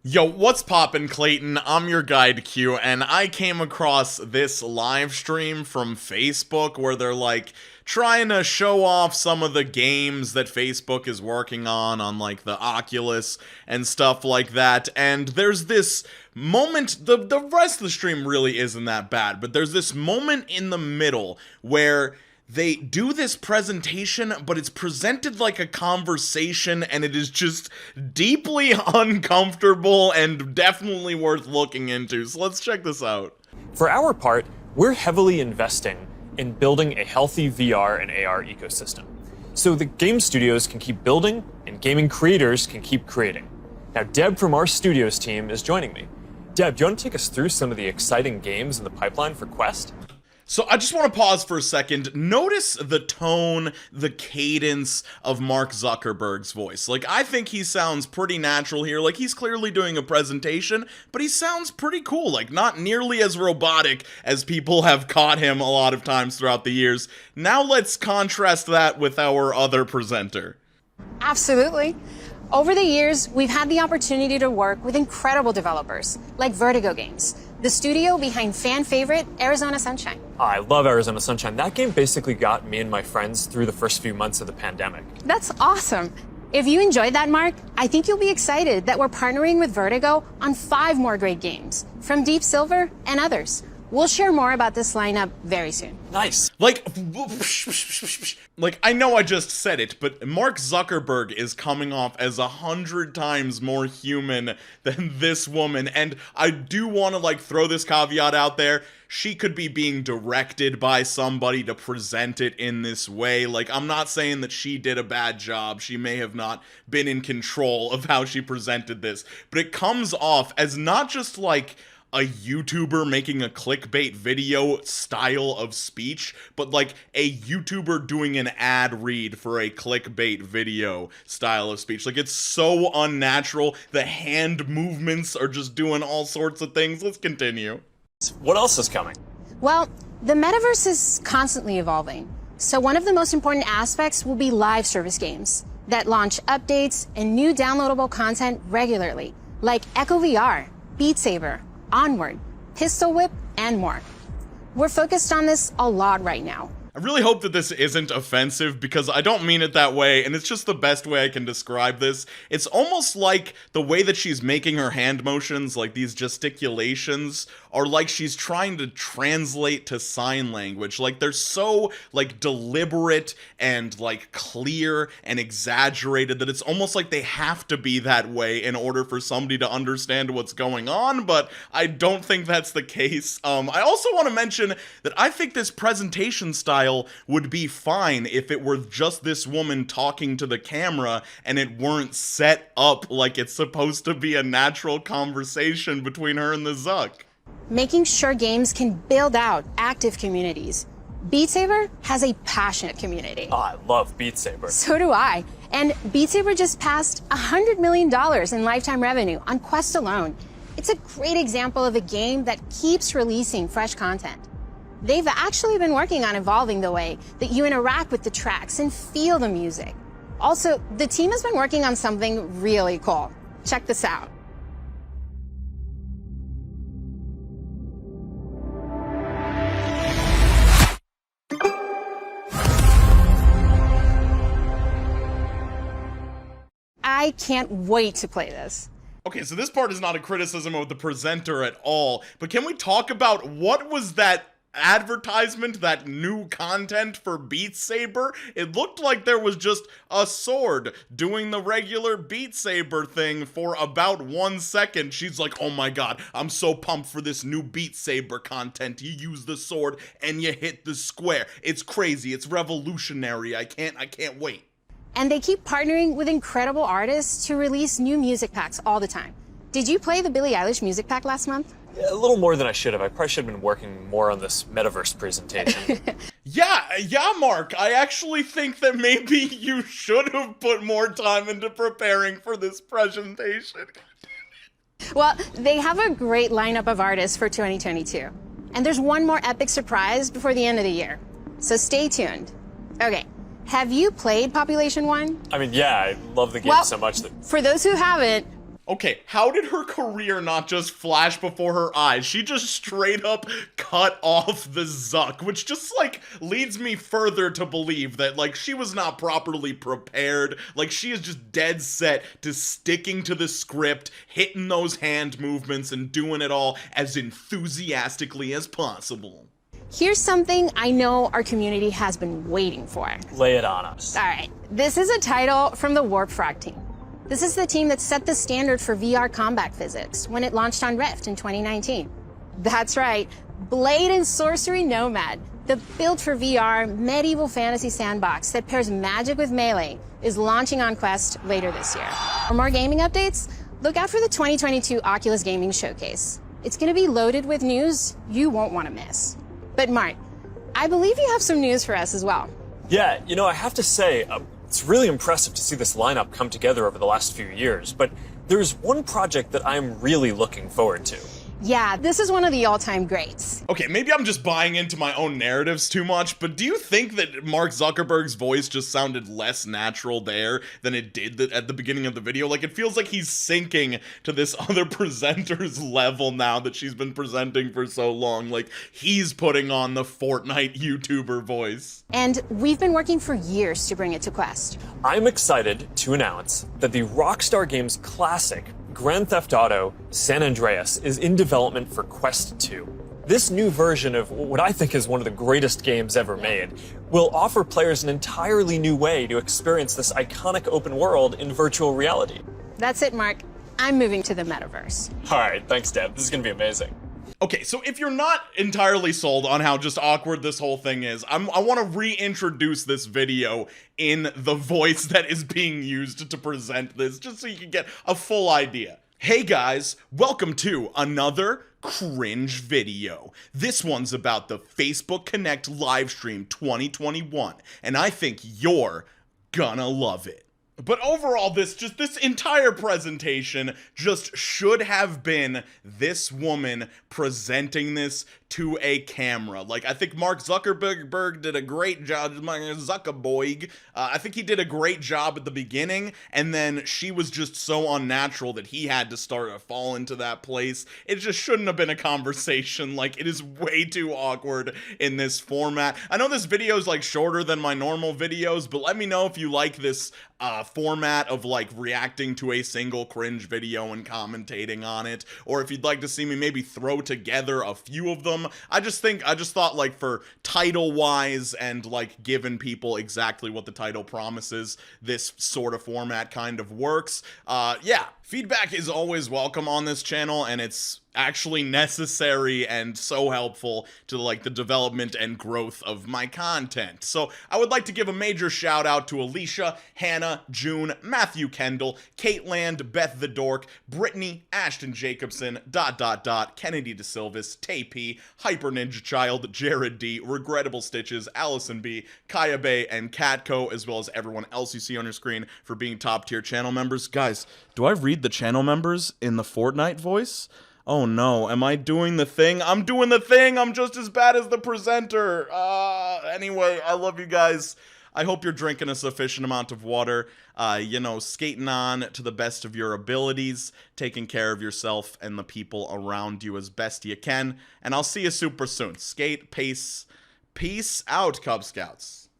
Yo, what's poppin', Clayton? I'm your guide Q, and I came across this live stream from Facebook where they're like trying to show off some of the games that Facebook is working on like the Oculus and stuff like that. And there's this moment, the rest of the stream really isn't that bad, but there's this moment in the middle where they do this presentation, but it's presented like a conversation, and it is just deeply uncomfortable and definitely worth looking into. So let's check this out. For our part, we're heavily investing in building a healthy VR and AR ecosystem, so the game studios can keep building and gaming creators can keep creating. Now, Deb from our studios team is joining me. Deb, do you want to take us through some of the exciting games in the pipeline for Quest? So I just want to pause for a second. Notice the tone, the cadence of Mark Zuckerberg's voice. Like, I think he sounds pretty natural here. Like, he's clearly doing a presentation, but he sounds pretty cool. Like, not nearly as robotic as people have caught him a lot of times throughout the years. Now let's contrast that with our other presenter. Absolutely. Over the years, we've had the opportunity to work with incredible developers, like Vertigo Games, the studio behind fan favorite Arizona Sunshine. I love Arizona Sunshine. That game basically got me and my friends through the first few months of the pandemic. That's awesome. If you enjoyed that, Mark, I think you'll be excited that we're partnering with Vertigo on 5 more great games from Deep Silver and others. We'll share more about this lineup very soon. Nice. Like, I know I just said it, but Mark Zuckerberg is coming off as 100 times more human than this woman, and I do want to, like, throw this caveat out there. She could be being directed by somebody to present it in this way. Like, I'm not saying that she did a bad job. She may have not been in control of how she presented this, but it comes off as not just, like, a YouTuber making a clickbait video style of speech, but like a YouTuber doing an ad read for a clickbait video style of speech. Like, it's so unnatural. The hand movements are just doing all sorts of things. Let's continue. What else is coming? Well, the Metaverse is constantly evolving. So one of the most important aspects will be live service games that launch updates and new downloadable content regularly, like Echo VR, Beat Saber, Onward, Pistol Whip, and more. We're focused on this a lot right now. I really hope that this isn't offensive, because I don't mean it that way, and it's just the best way I can describe this. It's almost like the way that she's making her hand motions, like these gesticulations, are like she's trying to translate to sign language. Like, they're so, like, deliberate and, like, clear and exaggerated that it's almost like they have to be that way in order for somebody to understand what's going on, but I don't think that's the case. I also want to mention that I think this presentation style would be fine if it were just this woman talking to the camera and it weren't set up like it's supposed to be a natural conversation between her and the Zuck. Making sure games can build out active communities. Beat Saber has a passionate community. Oh, I love Beat Saber. So do I. And Beat Saber just passed $100 million in lifetime revenue on Quest alone. It's a great example of a game that keeps releasing fresh content. They've actually been working on evolving the way that you interact with the tracks and feel the music. Also, the team has been working on something really cool. Check this out. I can't wait to play this. Okay, so this part is not a criticism of the presenter at all, but can we talk about what was that advertisement, that new content for Beat Saber? It looked like there was just a sword doing the regular Beat Saber thing for about 1 second. She's like, oh my god, I'm so pumped for this new Beat Saber content. You use the sword and you hit the square. It's crazy, it's revolutionary. I can't wait. And they keep partnering with incredible artists to release new music packs all the time. Did you play the Billie Eilish music pack last month? Yeah, a little more than I should have. I probably should have been working more on this Metaverse presentation. Yeah, Mark, I actually think that maybe you should have put more time into preparing for this presentation. Well, they have a great lineup of artists for 2022. And there's one more epic surprise before the end of the year. So stay tuned. Okay, have you played Population 1? I mean, yeah, I love the game so much that... For those who haven't, Okay, how did her career not just flash before her eyes? She just straight up cut off the Zuck, which just, like, leads me further to believe that, like, she was not properly prepared. Like, she is just dead set to sticking to the script, hitting those hand movements, and doing it all as enthusiastically as possible. Here's something I know our community has been waiting for. Lay it on us. All right, this is a title from the Warp Frog team. This is the team that set the standard for VR combat physics when it launched on Rift in 2019. That's right, Blade and Sorcery Nomad, the built for VR medieval fantasy sandbox that pairs magic with melee, is launching on Quest later this year. For more gaming updates, look out for the 2022 Oculus Gaming Showcase. It's going to be loaded with news you won't want to miss. But Mark, I believe you have some news for us as well. Yeah, you know, I have to say, it's really impressive to see this lineup come together over the last few years, but there's one project that I'm really looking forward to. Yeah, this is one of the all-time greats. Okay, maybe I'm just buying into my own narratives too much, but do you think that Mark Zuckerberg's voice just sounded less natural there than it did at the beginning of the video? Like, it feels like he's sinking to this other presenter's level now that she's been presenting for so long. Like, he's putting on the Fortnite YouTuber voice. And we've been working for years to bring it to Quest. I'm excited to announce that the Rockstar Games classic Grand Theft Auto San Andreas is in development for Quest 2. This new version of what I think is one of the greatest games ever made will offer players an entirely new way to experience this iconic open world in virtual reality. That's it, Mark. I'm moving to the Metaverse. All right, thanks, Deb. This is going to be amazing. Okay, so if you're not entirely sold on how just awkward this whole thing is, I want to reintroduce this video in the voice that is being used to present this, just so you can get a full idea. Hey guys, welcome to another cringe video. This one's about the Facebook Connect livestream 2021, and I think you're gonna love it. But overall, this entire presentation just should have been this woman presenting this to a camera. Like, I think Mark Zuckerberg did a great job. Zuckerberg, I think he did a great job at the beginning, and then she was just so unnatural that he had to start to fall into that place. It just shouldn't have been a conversation. Like, it is way too awkward in this format. I know this video is like shorter than my normal videos, but let me know if you like this format of like reacting to a single cringe video and commentating on it, or if you'd like to see me maybe throw together a few of them. I just thought, like, for title wise and like giving people exactly what the title promises, this sort of format kind of works. Yeah, feedback is always welcome on this channel, and it's actually necessary and so helpful to like the development and growth of my content. So I would like to give a major shout out to Alicia, Hannah, June, Matthew Kendall, Kate Land, Beth the Dork, Brittany, Ashton Jacobson, ... Kennedy DeSilvis, Tay P, Hyper Ninja Child, Jared D, Regrettable Stitches, Allison B, Kaya Bay, and Catco, as well as everyone else you see on your screen for being top tier channel members. Guys, do I read the channel members in the Fortnite voice? Oh no, am I doing the thing? I'm doing the thing! I'm just as bad as the presenter! Anyway, I love you guys. I hope you're drinking a sufficient amount of water, skating on to the best of your abilities, taking care of yourself and the people around you as best you can, and I'll see you super soon. Skate, pace, peace out, Cub Scouts.